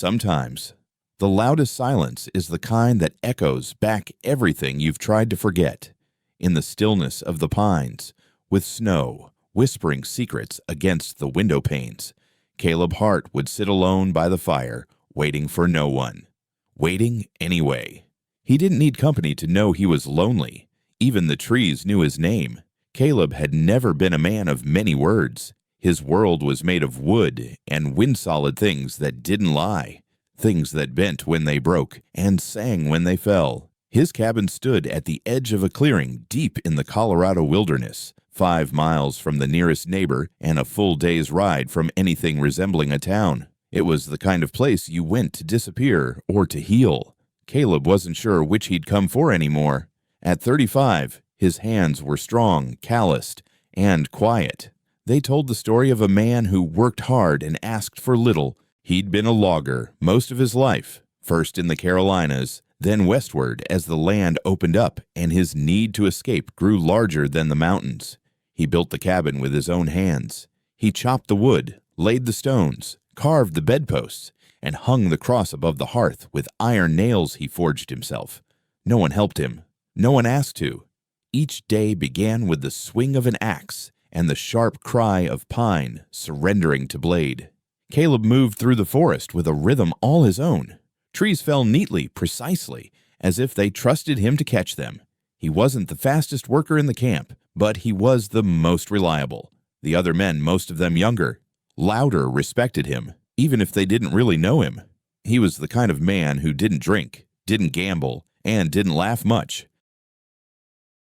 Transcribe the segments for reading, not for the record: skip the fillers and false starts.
Sometimes. The loudest silence is the kind that echoes back everything you've tried to forget. In the stillness of the pines, with snow whispering secrets against the window panes, Caleb Hart would sit alone by the fire, waiting for no one. Waiting anyway. He didn't need company to know he was lonely. Even the trees knew his name. Caleb had never been a man of many words. His world was made of wood and wind-solid things that didn't lie. Things that bent when they broke and sang when they fell. His cabin stood at the edge of a clearing deep in the Colorado wilderness, 5 miles from the nearest neighbor and a full day's ride from anything resembling a town. It was the kind of place you went to disappear or to heal. Caleb wasn't sure which he'd come for anymore. At 35, his hands were strong, calloused, and quiet. They told the story of a man who worked hard and asked for little. He'd been a logger most of his life, first in the Carolinas, then westward as the land opened up and his need to escape grew larger than the mountains. He built the cabin with his own hands. He chopped the wood, laid the stones, carved the bedposts, and hung the cross above the hearth with iron nails he forged himself. No one helped him. No one asked to. Each day began with the swing of an axe and the sharp cry of pine surrendering to blade. Caleb moved through the forest with a rhythm all his own. Trees fell neatly, precisely, as if they trusted him to catch them. He wasn't the fastest worker in the camp, but he was the most reliable. The other men, most of them younger, louder, respected him, even if they didn't really know him. He was the kind of man who didn't drink, didn't gamble, and didn't laugh much.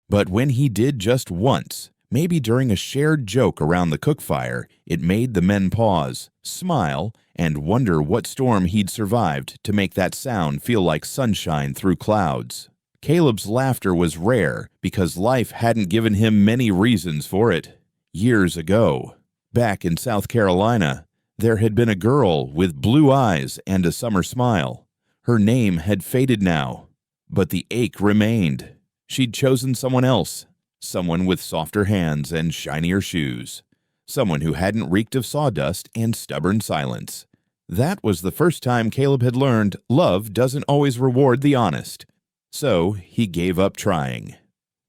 But when he did just once, maybe during a shared joke around the cook fire, it made the men pause, smile, and wonder what storm he'd survived to make that sound feel like sunshine through clouds. Caleb's laughter was rare because life hadn't given him many reasons for it. Years ago, back in South Carolina, there had been a girl with blue eyes and a summer smile. Her name had faded now, but the ache remained. She'd chosen someone else. Someone with softer hands and shinier shoes. Someone who hadn't reeked of sawdust and stubborn silence. That was the first time Caleb had learned love doesn't always reward the honest. So he gave up trying.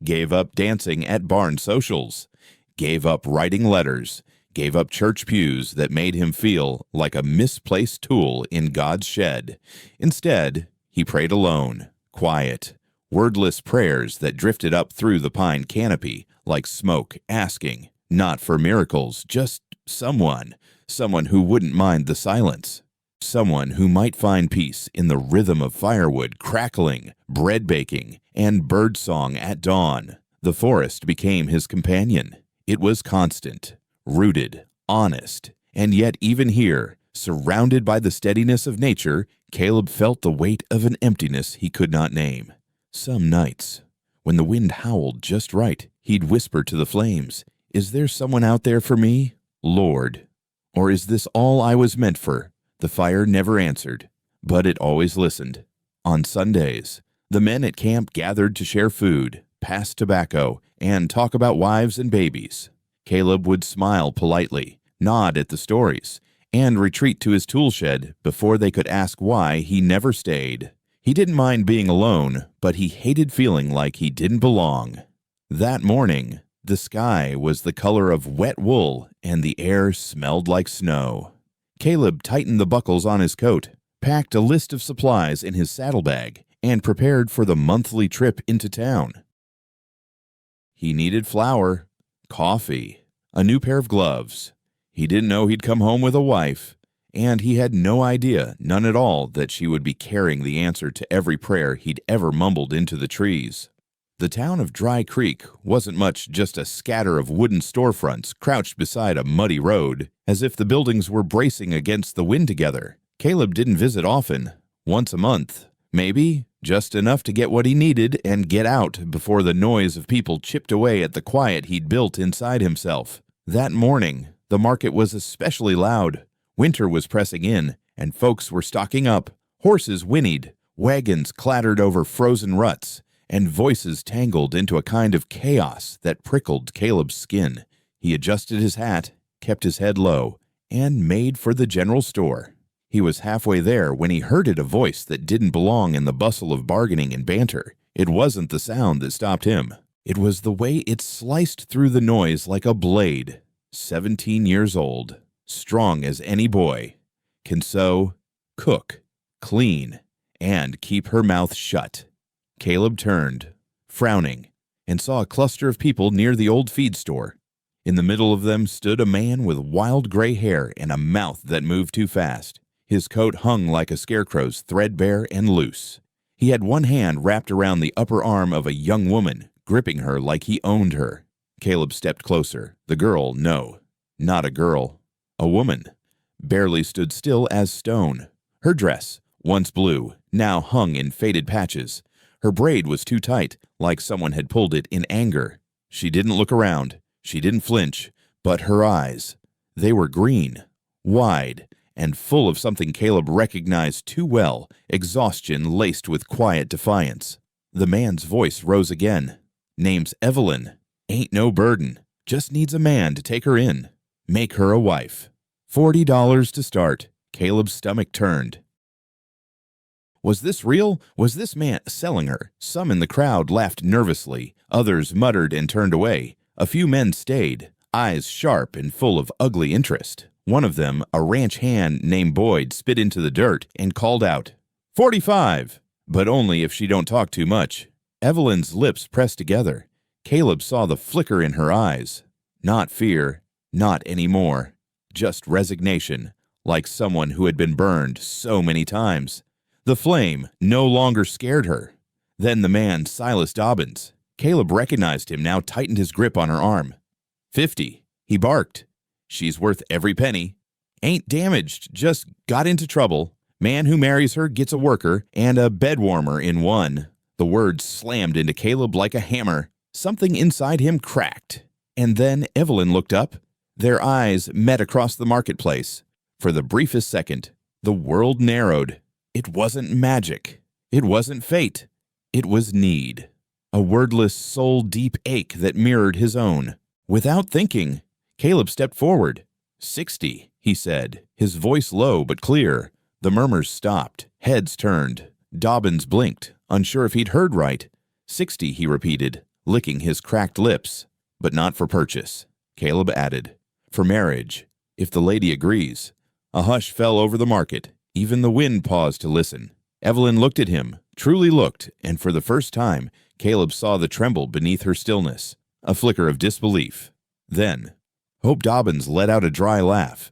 Gave up dancing at barn socials. Gave up writing letters. Gave up church pews that made him feel like a misplaced tool in God's shed. Instead, he prayed alone, quiet. Wordless prayers that drifted up through the pine canopy like smoke, asking, not for miracles, just someone who wouldn't mind the silence, someone who might find peace in the rhythm of firewood crackling, bread baking, and birdsong at dawn. The forest became his companion. It was constant, rooted, honest, and yet even here, surrounded by the steadiness of nature, Caleb felt the weight of an emptiness he could not name. Some nights, when the wind howled just right, he'd whisper to the flames, "Is there someone out there for me, Lord? Or is this all I was meant for?" The fire never answered, but it always listened. On Sundays, the men at camp gathered to share food, pass tobacco, and talk about wives and babies. Caleb would smile politely, nod at the stories, and retreat to his tool shed before they could ask why he never stayed. He didn't mind being alone, but he hated feeling like he didn't belong. That morning, the sky was the color of wet wool and the air smelled like snow. Caleb tightened the buckles on his coat, packed a list of supplies in his saddlebag, and prepared for the monthly trip into town. He needed flour, coffee, a new pair of gloves. He didn't know he'd come home with a wife. And he had no idea, none at all, that she would be carrying the answer to every prayer he'd ever mumbled into the trees. The town of Dry Creek wasn't much just a scatter of wooden storefronts crouched beside a muddy road, as if the buildings were bracing against the wind together. Caleb didn't visit often, once a month, maybe, just enough to get what he needed and get out before the noise of people chipped away at the quiet he'd built inside himself. That morning, the market was especially loud. Winter was pressing in, and folks were stocking up. Horses whinnied, wagons clattered over frozen ruts, and voices tangled into a kind of chaos that prickled Caleb's skin. He adjusted his hat, kept his head low, and made for the general store. He was halfway there when he heard a voice that didn't belong in the bustle of bargaining and banter. It wasn't the sound that stopped him. It was the way it sliced through the noise like a blade. 17 years old, strong as any boy, can sew, cook, clean, and keep her mouth shut. Caleb turned, frowning, and saw a cluster of people near the old feed store. In the middle of them stood a man with wild gray hair and a mouth that moved too fast. His coat hung like a scarecrow's, threadbare and loose. He had one hand wrapped around the upper arm of a young woman, gripping her like he owned her. Caleb stepped closer. The girl, no, not a girl. A woman, barely stood still as stone. Her dress, once blue, now hung in faded patches. Her braid was too tight, like someone had pulled it in anger. She didn't look around. She didn't flinch. But her eyes, they were green, wide, and full of something Caleb recognized too well, exhaustion laced with quiet defiance. The man's voice rose again. Name's Evelyn. Ain't no burden. Just needs a man to take her in. Make her a wife. $40 to start. Caleb's stomach turned. Was this real? Was this man selling her? Some in the crowd laughed nervously. Others muttered and turned away. A few men stayed, eyes sharp and full of ugly interest. One of them, a ranch hand named Boyd, spit into the dirt and called out, 45! But only if she don't talk too much. Evelyn's lips pressed together. Caleb saw the flicker in her eyes. Not fear, not anymore. Just resignation, like someone who had been burned so many times. The flame no longer scared her. Then the man, Silas Dobbins. Caleb recognized him, now tightened his grip on her arm. 50, he barked. She's worth every penny. Ain't damaged, just got into trouble. Man who marries her gets a worker and a bed warmer in one. The words slammed into Caleb like a hammer. Something inside him cracked. And then Evelyn looked up. Their eyes met across the marketplace. For the briefest second, the world narrowed. It wasn't magic. It wasn't fate. It was need. A wordless, soul-deep ache that mirrored his own. Without thinking, Caleb stepped forward. 60, he said, his voice low but clear. The murmurs stopped. Heads turned. Dobbins blinked, unsure if he'd heard right. 60, he repeated, licking his cracked lips. But not for purchase. Caleb added, for marriage, if the lady agrees. A hush fell over the market. Even the wind paused to listen. Evelyn looked at him, truly looked, and for the first time, Caleb saw the tremble beneath her stillness, a flicker of disbelief. Then, Hope Dobbins let out a dry laugh.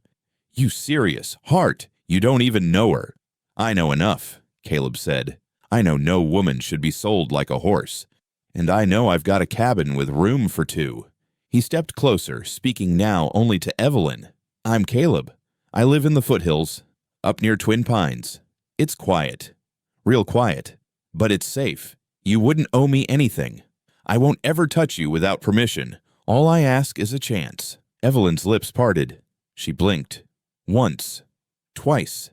You serious, Hart, you don't even know her. I know enough, Caleb said. I know no woman should be sold like a horse. And I know I've got a cabin with room for two. He stepped closer, speaking now only to Evelyn. I'm Caleb. I live in the foothills, up near Twin Pines. It's quiet, real quiet, but it's safe. You wouldn't owe me anything. I won't ever touch you without permission. All I ask is a chance. Evelyn's lips parted. She blinked. Once. Twice.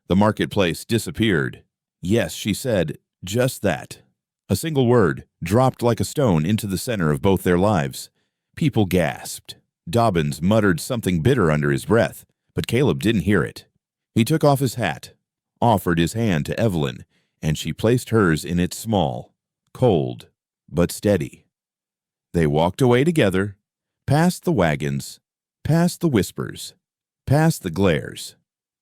The marketplace disappeared. Yes, she said, just that. A single word, dropped like a stone into the center of both their lives. People gasped. Dobbins muttered something bitter under his breath, but Caleb didn't hear it. He took off his hat, offered his hand to Evelyn, and she placed hers in it small, cold, but steady. They walked away together, past the wagons, past the whispers, past the glares.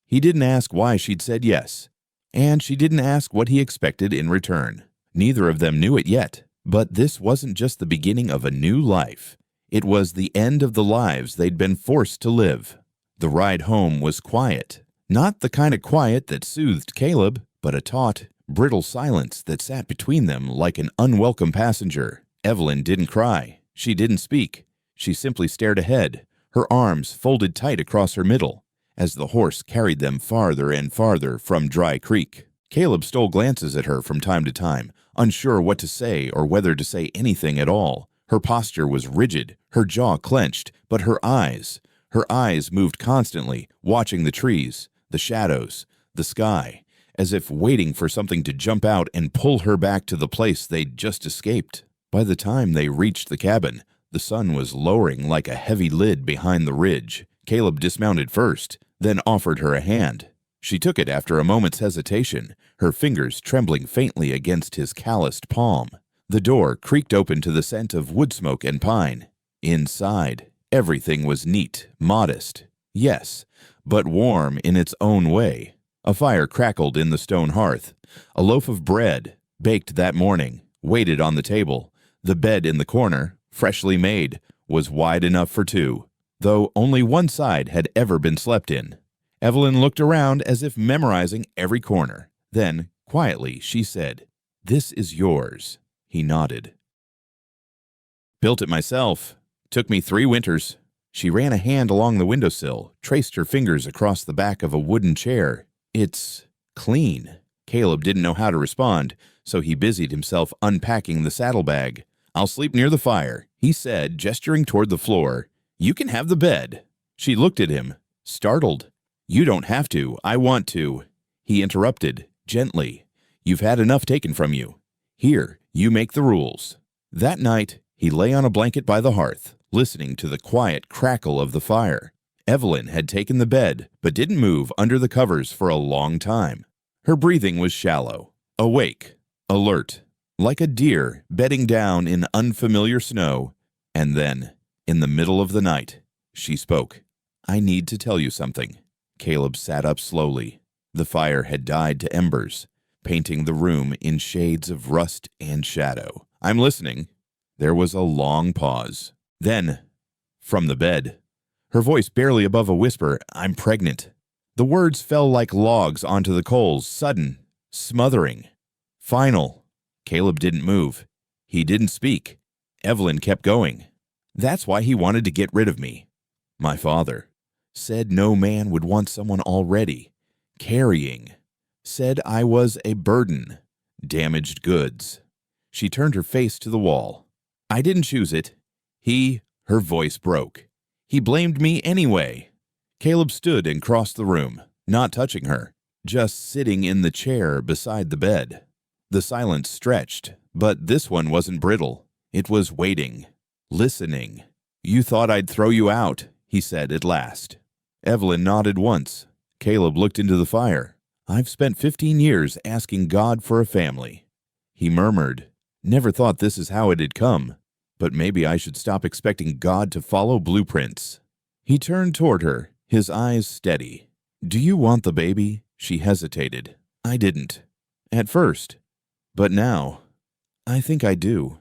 He didn't ask why she'd said yes, and she didn't ask what he expected in return. Neither of them knew it yet, but this wasn't just the beginning of a new life. It was the end of the lives they'd been forced to live. The ride home was quiet. Not the kind of quiet that soothed Caleb, but a taut, brittle silence that sat between them like an unwelcome passenger. Evelyn didn't cry. She didn't speak. She simply stared ahead, her arms folded tight across her middle, as the horse carried them farther and farther from Dry Creek. Caleb stole glances at her from time to time, unsure what to say or whether to say anything at all. Her posture was rigid, her jaw clenched, but her eyes moved constantly, watching the trees, the shadows, the sky, as if waiting for something to jump out and pull her back to the place they'd just escaped. By the time they reached the cabin, the sun was lowering like a heavy lid behind the ridge. Caleb dismounted first, then offered her a hand. She took it after a moment's hesitation, her fingers trembling faintly against his calloused palm. The door creaked open to the scent of wood smoke and pine. Inside, everything was neat, modest, yes, but warm in its own way. A fire crackled in the stone hearth. A loaf of bread, baked that morning, waited on the table. The bed in the corner, freshly made, was wide enough for two, though only one side had ever been slept in. Evelyn looked around as if memorizing every corner. Then, quietly, she said, "This is yours." He nodded. "Built it myself. Took me 3 winters." She ran a hand along the windowsill, traced her fingers across the back of a wooden chair. "It's clean." Caleb didn't know how to respond, so he busied himself unpacking the saddlebag. "I'll sleep near the fire," he said, gesturing toward the floor. "You can have the bed." She looked at him, startled. "You don't have to. I want to." He interrupted, gently. "You've had enough taken from you. Here, you make the rules." That night, he lay on a blanket by the hearth, listening to the quiet crackle of the fire. Evelyn had taken the bed, but didn't move under the covers for a long time. Her breathing was shallow, awake, alert, like a deer bedding down in unfamiliar snow. And then, in the middle of the night, she spoke. "I need to tell you something." Caleb sat up slowly. The fire had died to embers, painting the room in shades of rust and shadow. "I'm listening." There was a long pause. Then, from the bed, her voice barely above a whisper, "I'm pregnant." The words fell like logs onto the coals, sudden, smothering, final. Caleb didn't move. He didn't speak. Evelyn kept going. "That's why he wanted to get rid of me. My father said no man would want someone already carrying. Said I was a burden, damaged goods." She turned her face to the wall. "I didn't choose it. Her voice broke. He blamed me anyway." Caleb stood and crossed the room, not touching her, just sitting in the chair beside the bed. The silence stretched, but this one wasn't brittle. It was waiting, listening. "You thought I'd throw you out," he said at last. Evelyn nodded once. Caleb looked into the fire. "I've spent 15 years asking God for a family." He murmured, "Never thought this is how it had come, but maybe I should stop expecting God to follow blueprints." He turned toward her, his eyes steady. "Do you want the baby?" She hesitated. "I didn't. At first. But now, I think I do."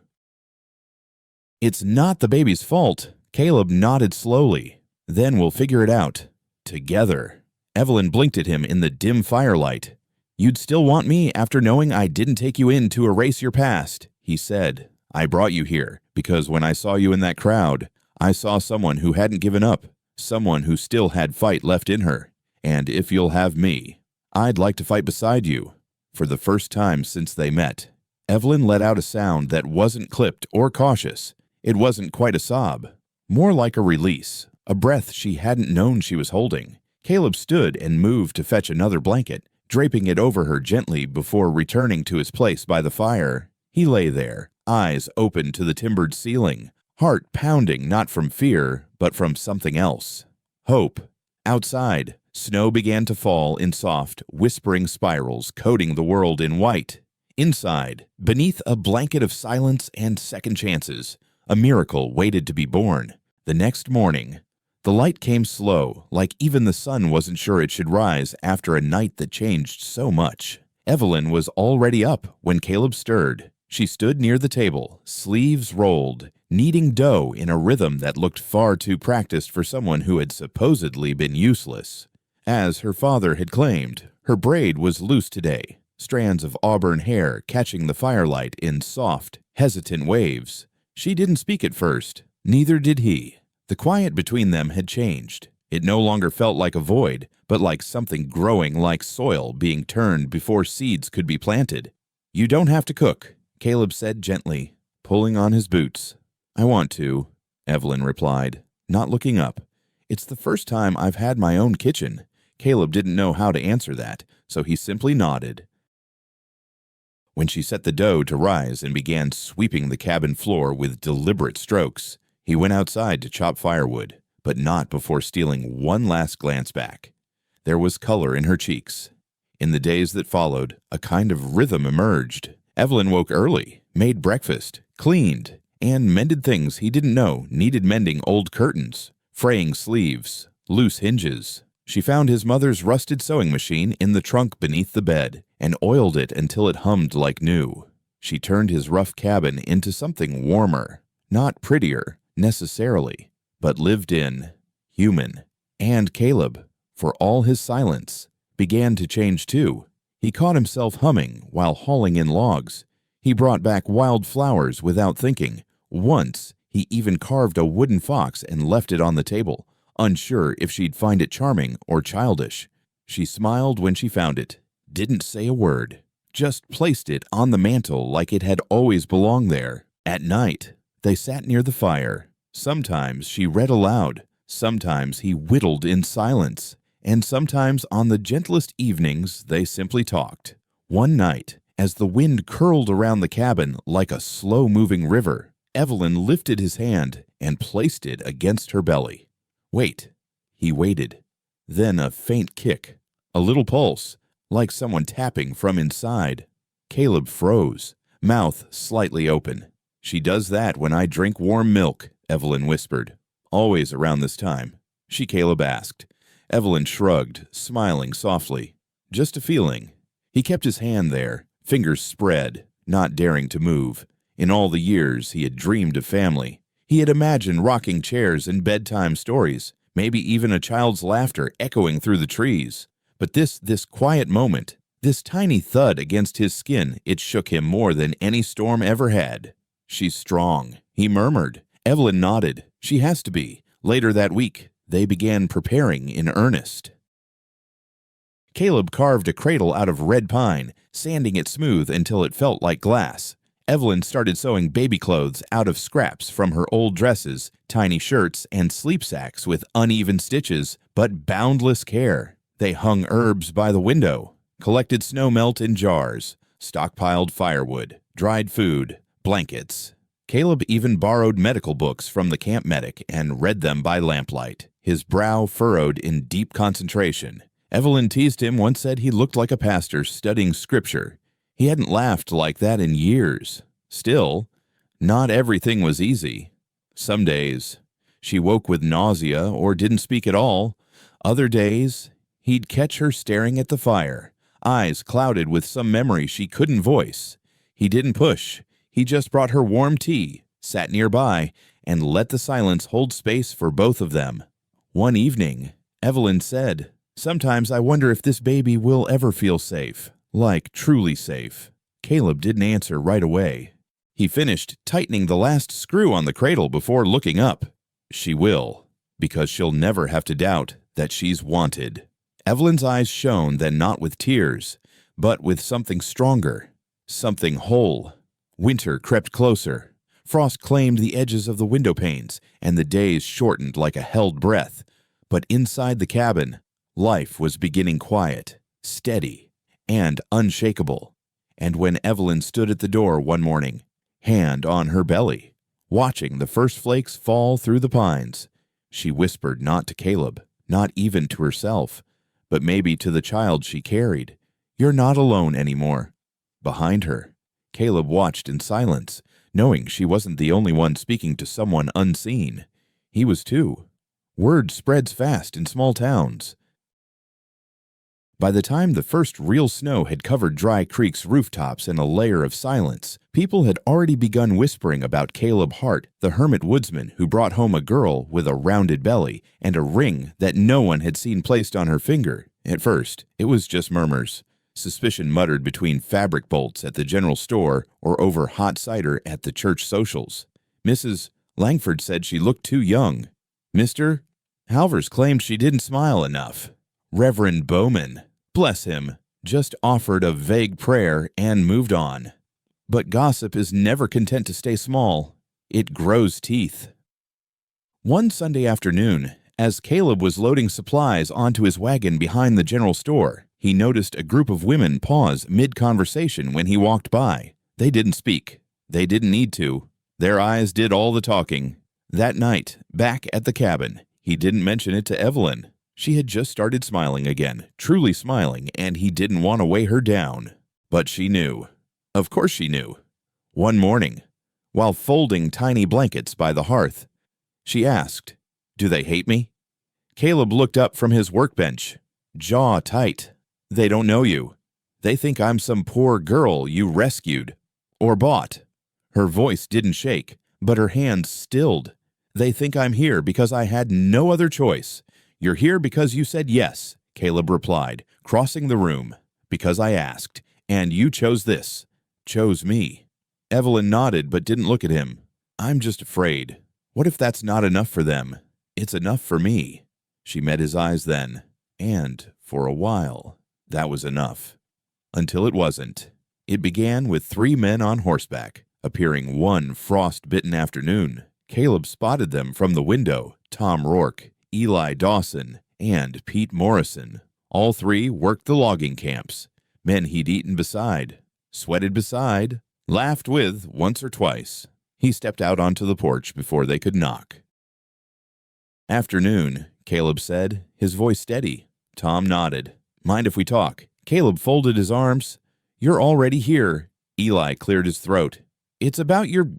"It's not the baby's fault." Caleb nodded slowly. "Then we'll figure it out. Together." Evelyn blinked at him in the dim firelight. "You'd still want me after knowing I didn't take you in to erase your past," he said. "I brought you here because when I saw you in that crowd, I saw someone who hadn't given up, someone who still had fight left in her. And if you'll have me, I'd like to fight beside you." For the first time since they met, Evelyn let out a sound that wasn't clipped or cautious. It wasn't quite a sob, more like a release, a breath she hadn't known she was holding. Caleb stood and moved to fetch another blanket, draping it over her gently before returning to his place by the fire. He lay there, eyes open to the timbered ceiling, heart pounding not from fear, but from something else. Hope. Outside, snow began to fall in soft, whispering spirals, coating the world in white. Inside, beneath a blanket of silence and second chances, a miracle waited to be born. The next morning, the light came slow, like even the sun wasn't sure it should rise after a night that changed so much. Evelyn was already up when Caleb stirred. She stood near the table, sleeves rolled, kneading dough in a rhythm that looked far too practiced for someone who had supposedly been useless. As her father had claimed, her braid was loose today, strands of auburn hair catching the firelight in soft, hesitant waves. She didn't speak at first, neither did he. The quiet between them had changed. It no longer felt like a void, but like something growing like soil being turned before seeds could be planted. "You don't have to cook," Caleb said gently, pulling on his boots. "I want to," Evelyn replied, not looking up. "It's the first time I've had my own kitchen." Caleb didn't know how to answer that, so he simply nodded. When she set the dough to rise and began sweeping the cabin floor with deliberate strokes, he went outside to chop firewood, but not before stealing one last glance back. There was color in her cheeks. In the days that followed, a kind of rhythm emerged. Evelyn woke early, made breakfast, cleaned, and mended things he didn't know needed mending: old curtains, fraying sleeves, loose hinges. She found his mother's rusted sewing machine in the trunk beneath the bed and oiled it until it hummed like new. She turned his rough cabin into something warmer, not prettier, necessarily, but lived in, human. And Caleb, for all his silence, began to change too. He caught himself humming while hauling in logs. He brought back wild flowers without thinking. Once, he even carved a wooden fox and left it on the table, unsure if she'd find it charming or childish. She smiled when she found it, didn't say a word, just placed it on the mantel like it had always belonged there. At night, they sat near the fire. Sometimes she read aloud, sometimes he whittled in silence, and sometimes on the gentlest evenings they simply talked. One night, as the wind curled around the cabin like a slow-moving river, Evelyn lifted his hand and placed it against her belly. Wait. He waited. Then a faint kick, a little pulse, like someone tapping from inside. Caleb froze, mouth slightly open. "She does that when I drink warm milk," Evelyn whispered. "Always around this time?" Caleb asked. Evelyn shrugged, smiling softly. "Just a feeling." He kept his hand there, fingers spread, not daring to move. In all the years he had dreamed of family. He had imagined rocking chairs and bedtime stories, maybe even a child's laughter echoing through the trees. But this quiet moment, this tiny thud against his skin, it shook him more than any storm ever had. "She's strong," he murmured. Evelyn nodded. "She has to be." Later that week, they began preparing in earnest. Caleb carved a cradle out of red pine, sanding it smooth until it felt like glass. Evelyn started sewing baby clothes out of scraps from her old dresses, tiny shirts, and sleep sacks with uneven stitches, but boundless care. They hung herbs by the window, collected snow melt in jars, stockpiled firewood, dried food, blankets. Caleb even borrowed medical books from the camp medic and read them by lamplight, his brow furrowed in deep concentration. Evelyn teased him, once said he looked like a pastor studying scripture. He hadn't laughed like that in years. Still, not everything was easy. Some days, she woke with nausea or didn't speak at all. Other days, he'd catch her staring at the fire, eyes clouded with some memory she couldn't voice. He didn't push. He just brought her warm tea, sat nearby, and let the silence hold space for both of them. One evening, Evelyn said, "Sometimes I wonder if this baby will ever feel safe, like truly safe." Caleb didn't answer right away. He finished tightening the last screw on the cradle before looking up. "She will, because she'll never have to doubt that she's wanted." Evelyn's eyes shone, then not with tears, but with something stronger, something whole. Winter crept closer. Frost claimed the edges of the window panes, and the days shortened like a held breath. But inside the cabin, life was beginning quiet, steady, and unshakable. And when Evelyn stood at the door one morning, hand on her belly, watching the first flakes fall through the pines, she whispered not to Caleb, not even to herself, but maybe to the child she carried, "You're not alone anymore." Behind her, Caleb watched in silence, knowing she wasn't the only one speaking to someone unseen. He was too. Word spreads fast in small towns. By the time the first real snow had covered Dry Creek's rooftops in a layer of silence, people had already begun whispering about Caleb Hart, the hermit woodsman who brought home a girl with a rounded belly and a ring that no one had seen placed on her finger. At first, it was just murmurs. Suspicion muttered between fabric bolts at the general store or over hot cider at the church socials. Mrs. Langford said she looked too young. Mr. Halvers claimed she didn't smile enough. Reverend Bowman, bless him, just offered a vague prayer and moved on. But gossip is never content to stay small. It grows teeth. One Sunday afternoon, as Caleb was loading supplies onto his wagon behind the general store, he noticed a group of women pause mid-conversation when he walked by. They didn't speak. They didn't need to. Their eyes did all the talking. That night, back at the cabin, he didn't mention it to Evelyn. She had just started smiling again, truly smiling, and he didn't want to weigh her down. But she knew. Of course she knew. One morning, while folding tiny blankets by the hearth, she asked, "Do they hate me?" Caleb looked up from his workbench, jaw tight. "They don't know you. They think I'm some poor girl you rescued or bought." Her voice didn't shake, but her hands stilled. "They think I'm here because I had no other choice. You're here because you said yes," Caleb replied, crossing the room. "Because I asked, and you chose this. Chose me." Evelyn nodded but didn't look at him. "I'm just afraid. What if that's not enough for them? It's enough for me." She met his eyes then, and, for a while, that was enough. Until it wasn't. It began with 3 men on horseback, appearing one frost-bitten afternoon. Caleb spotted them from the window: Tom Rourke, Eli Dawson, and Pete Morrison. All 3 worked the logging camps, men he'd eaten beside, sweated beside, laughed with once or twice. He stepped out onto the porch before they could knock. "Afternoon," Caleb said, his voice steady. Tom nodded. "Mind if we talk?" Caleb folded his arms. "You're already here." Eli cleared his throat. "It's about your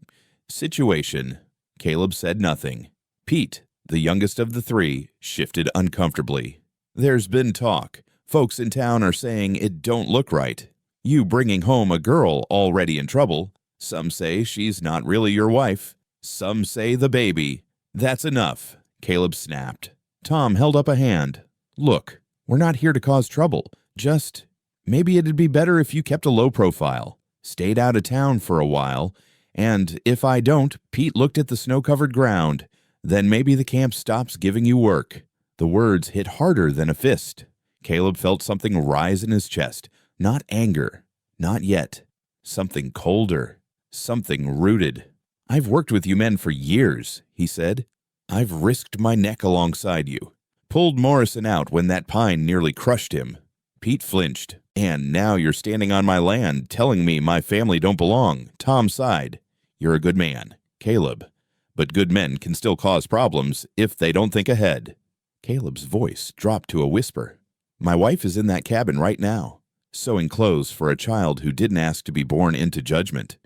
situation." Caleb said nothing. Pete, the youngest of the 3, shifted uncomfortably. "There's been talk. Folks in town are saying it don't look right. You bringing home a girl already in trouble. Some say she's not really your wife. Some say the baby." "That's enough," Caleb snapped. Tom held up a hand. "Look, we're not here to cause trouble. Just, maybe it'd be better if you kept a low profile, stayed out of town for a while, and if I don't," Pete looked at the snow-covered ground, "then maybe the camp stops giving you work." The words hit harder than a fist. Caleb felt something rise in his chest. Not anger. Not yet. Something colder. Something rooted. "I've worked with you men for years," he said. "I've risked my neck alongside you. Pulled Morrison out when that pine nearly crushed him." Pete flinched. "And now you're standing on my land, telling me my family don't belong." Tom sighed. "You're a good man, Caleb. But good men can still cause problems if they don't think ahead." Caleb's voice dropped to a whisper. "My wife is in that cabin right now, sewing clothes for a child who didn't ask to be born into judgment.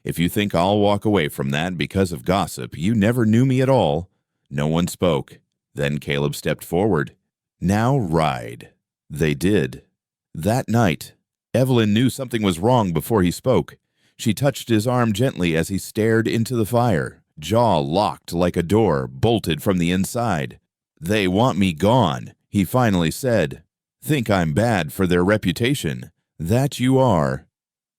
If you think I'll walk away from that because of gossip, you never knew me at all." No one spoke. Then Caleb stepped forward. "Now ride." They did. That night, Evelyn knew something was wrong before he spoke. She touched his arm gently as he stared into the fire, jaw locked like a door bolted from the inside. "They want me gone," he finally said. "Think I'm bad for their reputation. That you are."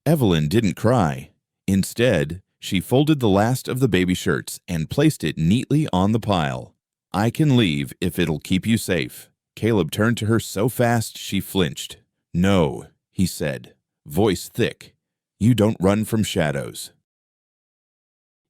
Evelyn didn't cry. Instead, she folded the last of the baby shirts and placed it neatly on the pile. "I can leave if it'll keep you safe." Caleb turned to her so fast she flinched. "No," he said, voice thick. "You don't run from shadows.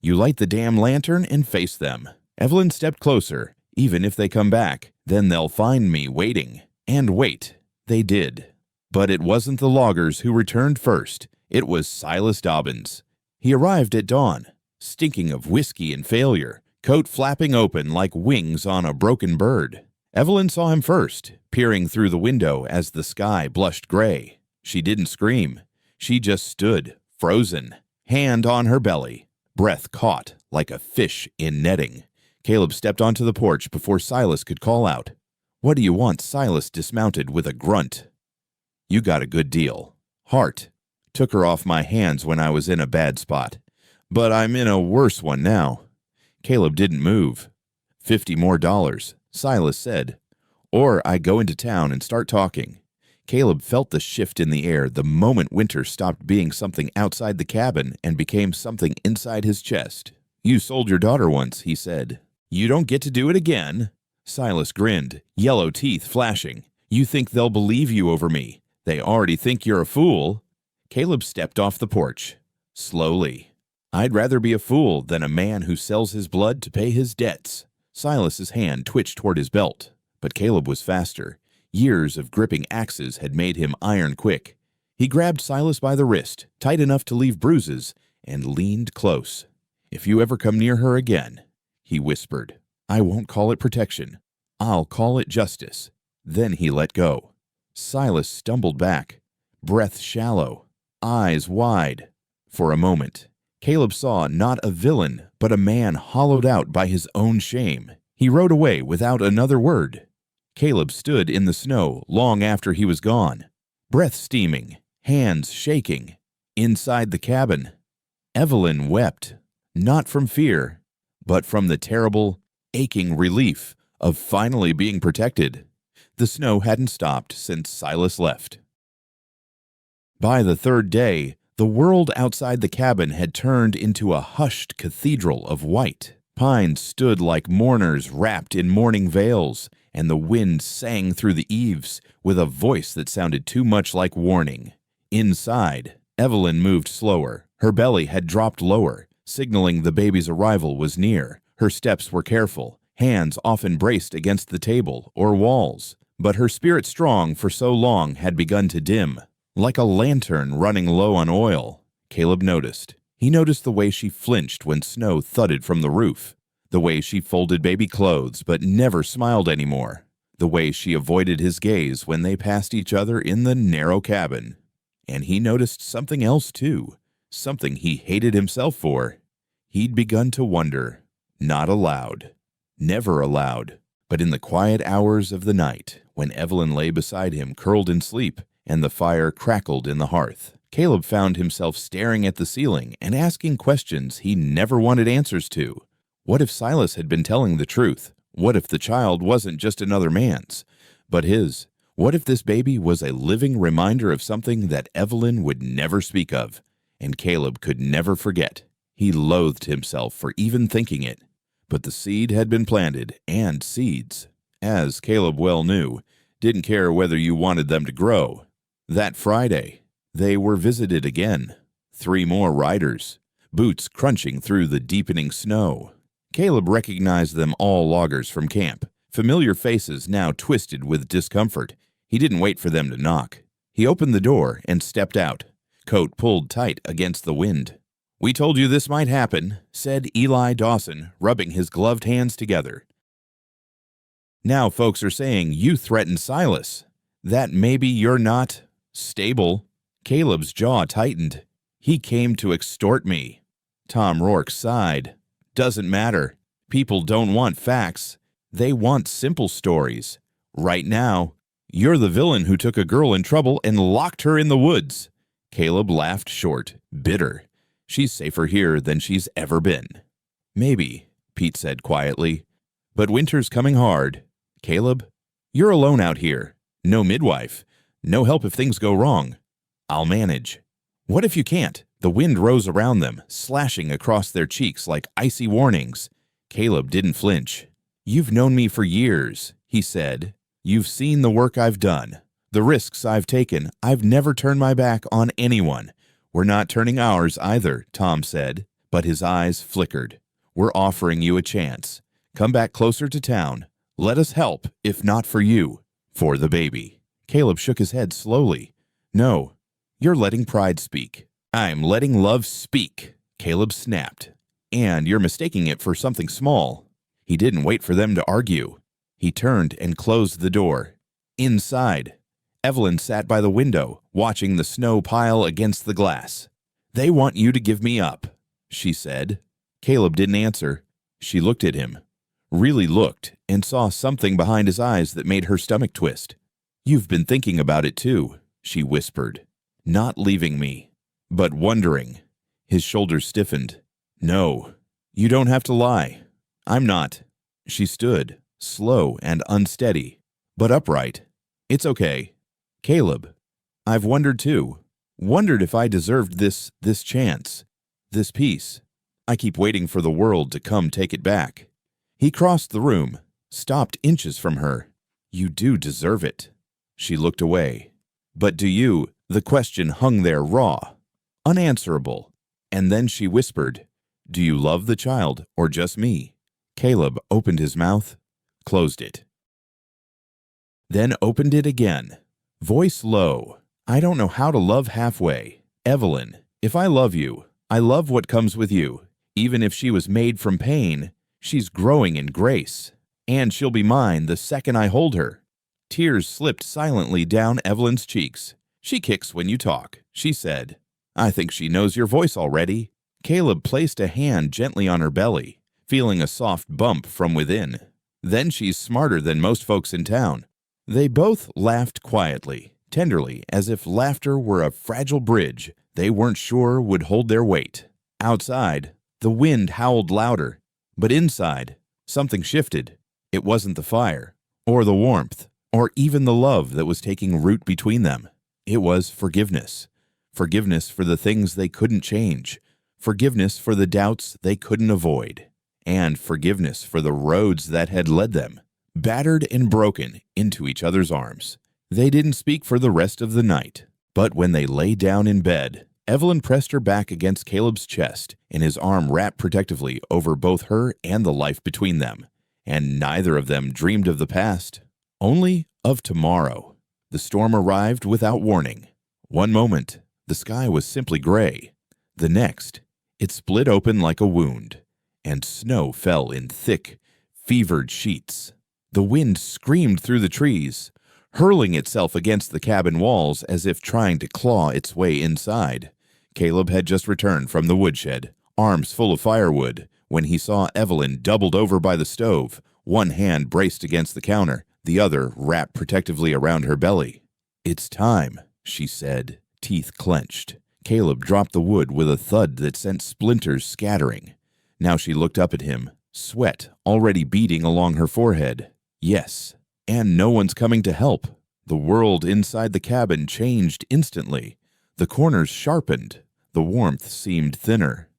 You light the damn lantern and face them." Evelyn stepped closer. "Even if they come back, then they'll find me waiting." And wait. They did. But it wasn't the loggers who returned first. It was Silas Dobbins. He arrived at dawn, stinking of whiskey and failure, coat flapping open like wings on a broken bird. Evelyn saw him first, peering through the window as the sky blushed gray. She didn't scream. She just stood, frozen, hand on her belly, breath caught like a fish in netting. Caleb stepped onto the porch before Silas could call out. "What do you want?" Silas dismounted with a grunt. "You got a good deal. Hart. Took her off my hands when I was in a bad spot. But I'm in a worse one now." Caleb didn't move. $50 more, Silas said. "Or I go into town and start talking." Caleb felt the shift in the air the moment winter stopped being something outside the cabin and became something inside his chest. "You sold your daughter once," he said. "You don't get to do it again." Silas grinned, yellow teeth flashing. "You think they'll believe you over me? They already think you're a fool." Caleb stepped off the porch. Slowly. "I'd rather be a fool than a man who sells his blood to pay his debts." Silas's hand twitched toward his belt, but Caleb was faster. Years of gripping axes had made him iron quick. He grabbed Silas by the wrist, tight enough to leave bruises, and leaned close. "If you ever come near her again," he whispered, "I won't call it protection. I'll call it justice. Then he let go. Silas stumbled back, breath shallow, eyes wide. For a moment, Caleb saw not a villain, but a man hollowed out by his own shame. He rode away without another word. Caleb stood in the snow long after he was gone, breath steaming, hands shaking. Inside the cabin, Evelyn wept, not from fear, but from the terrible, aching relief of finally being protected. The snow hadn't stopped since Silas left. By the third day, the world outside the cabin had turned into a hushed cathedral of white. Pines stood like mourners wrapped in mourning veils, and the wind sang through the eaves with a voice that sounded too much like warning. Inside, Evelyn moved slower. Her belly had dropped lower, signaling the baby's arrival was near. Her steps were careful, hands often braced against the table or walls. But her spirit strong for so long had begun to dim, like a lantern running low on oil. Caleb noticed. He noticed the way she flinched when snow thudded from the roof, the way she folded baby clothes but never smiled anymore, the way she avoided his gaze when they passed each other in the narrow cabin. And he noticed something else too, something he hated himself for. He'd begun to wonder, not aloud, never aloud, but in the quiet hours of the night, when Evelyn lay beside him curled in sleep and the fire crackled in the hearth. Caleb found himself staring at the ceiling and asking questions he never wanted answers to. What if Silas had been telling the truth? What if the child wasn't just another man's, but his? What if this baby was a living reminder of something that Evelyn would never speak of, and Caleb could never forget? He loathed himself for even thinking it. But the seed had been planted, and seeds, as Caleb well knew, didn't care whether you wanted them to grow. That Friday, they were visited again. 3 more riders, boots crunching through the deepening snow. Caleb recognized them all loggers from camp, familiar faces now twisted with discomfort. He didn't wait for them to knock. He opened the door and stepped out, coat pulled tight against the wind. "We told you this might happen," said Eli Dawson, rubbing his gloved hands together. "Now folks are saying you threatened Silas, that maybe you're not stable." Caleb's jaw tightened. "He came to extort me." Tom Rourke sighed. "Doesn't matter. People don't want facts. They want simple stories. Right now, you're the villain who took a girl in trouble and locked her in the woods." Caleb laughed short, bitter. "She's safer here than she's ever been." "Maybe," Pete said quietly. "But winter's coming hard. Caleb, you're alone out here. No midwife. No help if things go wrong. I'll manage." "What if you can't?" The wind rose around them, slashing across their cheeks like icy warnings. Caleb didn't flinch. "You've known me for years," he said. "You've seen the work I've done, the risks I've taken. I've never turned my back on anyone. We're not turning ours either," Tom said, but his eyes flickered. "We're offering you a chance. Come back closer to town. Let us help, if not for you, for the baby." Caleb shook his head slowly. "No, you're letting pride speak." "I'm letting love speak," Caleb snapped. "And you're mistaking it for something small." He didn't wait for them to argue. He turned and closed the door. Inside, Evelyn sat by the window, watching the snow pile against the glass. "They want you to give me up," she said. Caleb didn't answer. She looked at him, really looked, and saw something behind his eyes that made her stomach twist. "You've been thinking about it too," she whispered. "Not leaving me, but wondering." His shoulders stiffened. "No, you don't have to lie. I'm not." She stood, slow and unsteady, but upright. "It's okay. Caleb, I've wondered too. Wondered if I deserved this chance, this peace. I keep waiting for the world to come take it back." He crossed the room, stopped inches from her. "You do deserve it." She looked away. "But do you?" The question hung there raw, unanswerable. And then she whispered, "Do you love the child or just me?" Caleb opened his mouth, closed it, then opened it again. Voice low. "I don't know how to love halfway. Evelyn, if I love you, I love what comes with you. Even if she was made from pain, she's growing in grace. And she'll be mine the second I hold her." Tears slipped silently down Evelyn's cheeks. "She kicks when you talk," she said. "I think she knows your voice already." Caleb placed a hand gently on her belly, feeling a soft bump from within. "Then she's smarter than most folks in town." They both laughed quietly, tenderly, as if laughter were a fragile bridge they weren't sure would hold their weight. Outside, the wind howled louder, but inside, something shifted. It wasn't the fire, or the warmth, or even the love that was taking root between them. It was forgiveness. Forgiveness for the things they couldn't change, forgiveness for the doubts they couldn't avoid, and forgiveness for the roads that had led them, battered and broken, into each other's arms. They didn't speak for the rest of the night, but when they lay down in bed, Evelyn pressed her back against Caleb's chest, and his arm wrapped protectively over both her and the life between them. And neither of them dreamed of the past, only of tomorrow. The storm arrived without warning. One moment, the sky was simply gray. The next, it split open like a wound, and snow fell in thick, fevered sheets. The wind screamed through the trees, hurling itself against the cabin walls as if trying to claw its way inside. Caleb had just returned from the woodshed, arms full of firewood, when he saw Evelyn doubled over by the stove, one hand braced against the counter, the other wrapped protectively around her belly. "It's time," she said, teeth clenched. Caleb dropped the wood with a thud that sent splinters scattering. Now she looked up at him, sweat already beading along her forehead. Yes, and no one's coming to help. The world inside the cabin changed instantly. The corners sharpened. The warmth seemed thinner.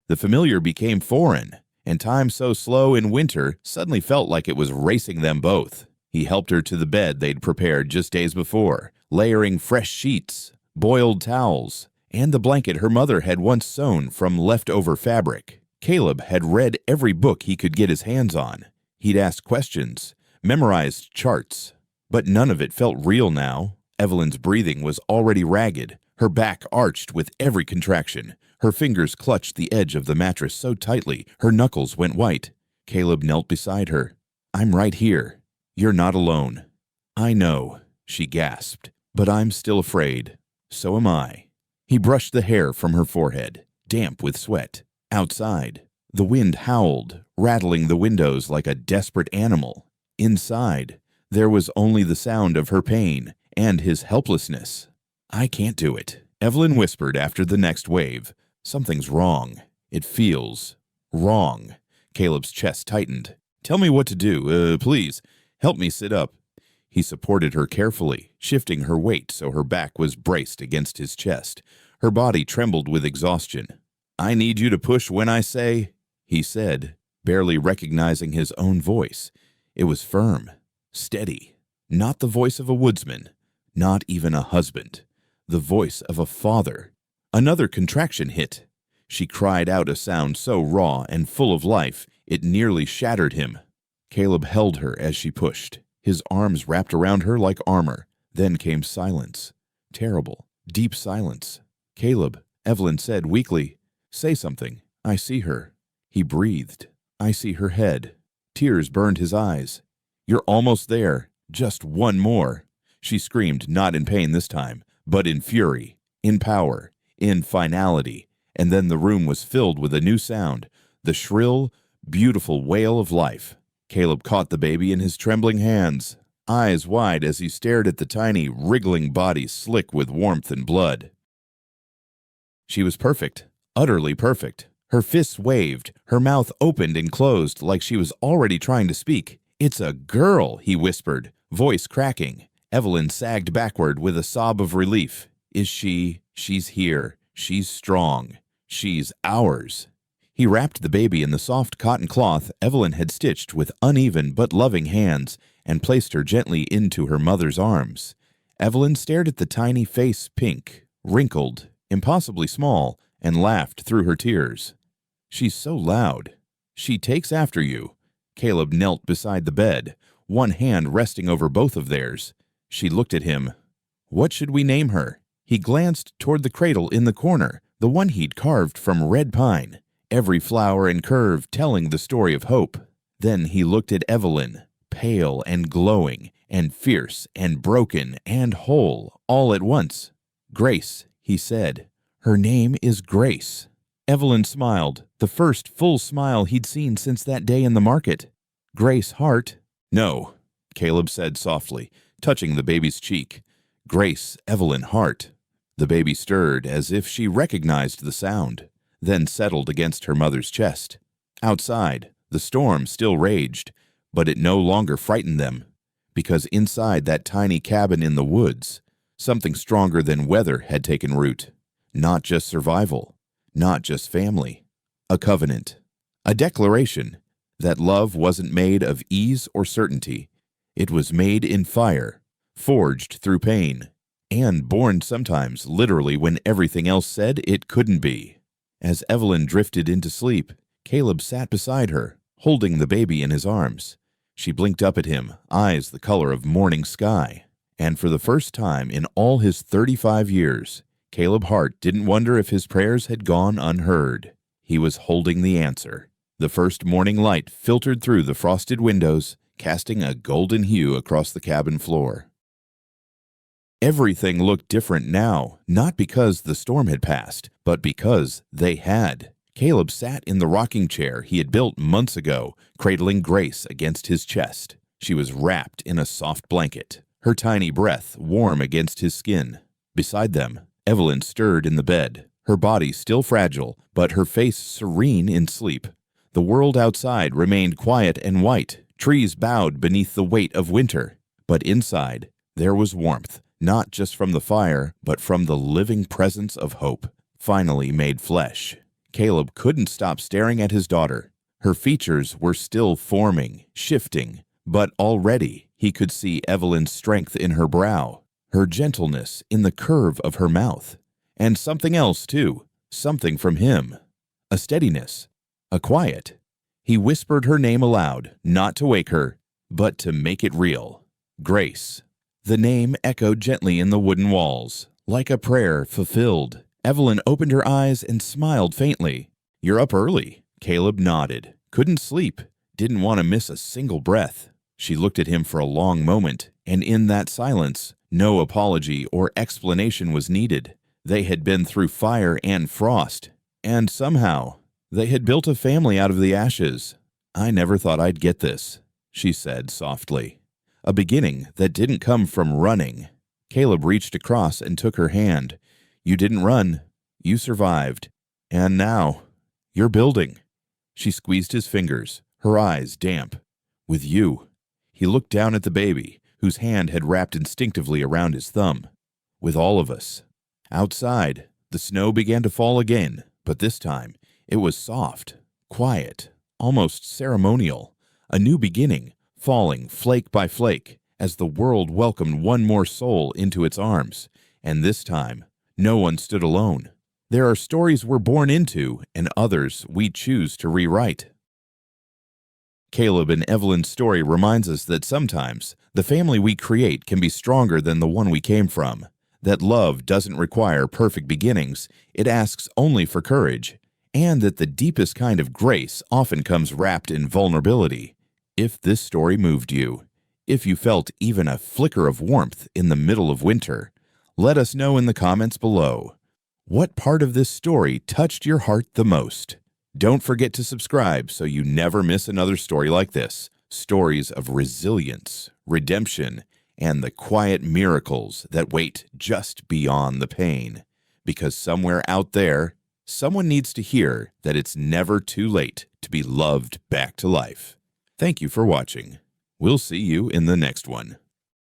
The familiar became foreign, and time so slow in winter suddenly felt like it was racing them both. He helped her to the bed they'd prepared just days before, layering fresh sheets, boiled towels, and the blanket her mother had once sewn from leftover fabric. Caleb had read every book he could get his hands on. He'd asked questions, memorized charts, but none of it felt real now. Evelyn's breathing was already ragged, her back arched with every contraction. Her fingers clutched the edge of the mattress so tightly, her knuckles went white. Caleb knelt beside her. "I'm right here. You're not alone." "I know," she gasped, "but I'm still afraid." "So am I." He brushed the hair from her forehead, damp with sweat. Outside, the wind howled, rattling the windows like a desperate animal. Inside, there was only the sound of her pain and his helplessness. "I can't do it," Evelyn whispered after the next wave. "Something's wrong. It feels wrong." Caleb's chest tightened. "Tell me what to do. Please, help me sit up." He supported her carefully, shifting her weight so her back was braced against his chest. Her body trembled with exhaustion. "I need you to push when I say," he said, barely recognizing his own voice. It was firm, steady, not the voice of a woodsman, not even a husband, the voice of a father. Another contraction hit. She cried out a sound so raw and full of life, it nearly shattered him. Caleb held her as she pushed, his arms wrapped around her like armor. Then came silence. Terrible, deep silence. "Caleb," Evelyn said weakly, "say something. I see her." He breathed. "I see her head." Tears burned his eyes. "You're almost there. Just one more." She screamed, not in pain this time, but in fury, in power, in finality. And then the room was filled with a new sound, the shrill, beautiful wail of life. Caleb caught the baby in his trembling hands, eyes wide as he stared at the tiny, wriggling body slick with warmth and blood. She was perfect, utterly perfect. Her fists waved, her mouth opened and closed like she was already trying to speak. "It's a girl," he whispered, voice cracking. Evelyn sagged backward with a sob of relief. "Is she? She's here. She's strong. She's ours." He wrapped the baby in the soft cotton cloth Evelyn had stitched with uneven but loving hands and placed her gently into her mother's arms. Evelyn stared at the tiny face, pink, wrinkled, impossibly small, and laughed through her tears. "She's so loud. She takes after you." Caleb knelt beside the bed, one hand resting over both of theirs. She looked at him. "What should we name her?" He glanced toward the cradle in the corner, the one he'd carved from red pine, every flower and curve telling the story of hope. Then he looked at Evelyn, pale and glowing and fierce and broken and whole all at once. "Grace," he said. "Her name is Grace." Evelyn smiled, the first full smile he'd seen since that day in the market. "Grace Hart?" "No," Caleb said softly, touching the baby's cheek. "Grace Evelyn Hart." The baby stirred as if she recognized the sound, then settled against her mother's chest. Outside, the storm still raged, but it no longer frightened them, because inside that tiny cabin in the woods, something stronger than weather had taken root. Not just survival, not just family, a covenant, a declaration that love wasn't made of ease or certainty. It was made in fire, forged through pain, and born sometimes literally when everything else said it couldn't be. As Evelyn drifted into sleep, Caleb sat beside her, holding the baby in his arms. She blinked up at him, eyes the color of morning sky. And for the first time in all his 35 years, Caleb Hart didn't wonder if his prayers had gone unheard. He was holding the answer. The first morning light filtered through the frosted windows, casting a golden hue across the cabin floor. Everything looked different now, not because the storm had passed, but because they had. Caleb sat in the rocking chair he had built months ago, cradling Grace against his chest. She was wrapped in a soft blanket, her tiny breath warm against his skin. Beside them, Evelyn stirred in the bed, her body still fragile, but her face serene in sleep. The world outside remained quiet and white, trees bowed beneath the weight of winter. But inside, there was warmth, not just from the fire, but from the living presence of hope, finally made flesh. Caleb couldn't stop staring at his daughter. Her features were still forming, shifting, but already he could see Evelyn's strength in her brow, her gentleness in the curve of her mouth, and something else too, something from him, a steadiness, a quiet. He whispered her name aloud, not to wake her, but to make it real. Grace. The name echoed gently in the wooden walls, like a prayer fulfilled. Evelyn opened her eyes and smiled faintly. "You're up early." Caleb nodded. Couldn't sleep. Didn't want to miss a single breath. She looked at him for a long moment, and in that silence, no apology or explanation was needed. They had been through fire and frost, and somehow they had built a family out of the ashes. "I never thought I'd get this," she said softly. A beginning that didn't come from running. Caleb reached across and took her hand. "You didn't run. You survived. And now, you're building." She squeezed his fingers, her eyes damp. "With you." He looked down at the baby, whose hand had wrapped instinctively around his thumb. "With all of us." Outside, the snow began to fall again, but this time it was soft, quiet, almost ceremonial. A new beginning, falling flake by flake, as the world welcomed one more soul into its arms. And this time, no one stood alone. There are stories we're born into, and others we choose to rewrite. Caleb and Evelyn's story reminds us that sometimes the family we create can be stronger than the one we came from, that love doesn't require perfect beginnings, it asks only for courage, and that the deepest kind of grace often comes wrapped in vulnerability. If this story moved you, if you felt even a flicker of warmth in the middle of winter, let us know in the comments below. What part of this story touched your heart the most? Don't forget to subscribe so you never miss another story like this. Stories of resilience, redemption, and the quiet miracles that wait just beyond the pain. Because somewhere out there, someone needs to hear that it's never too late to be loved back to life. Thank you for watching. We'll see you in the next one.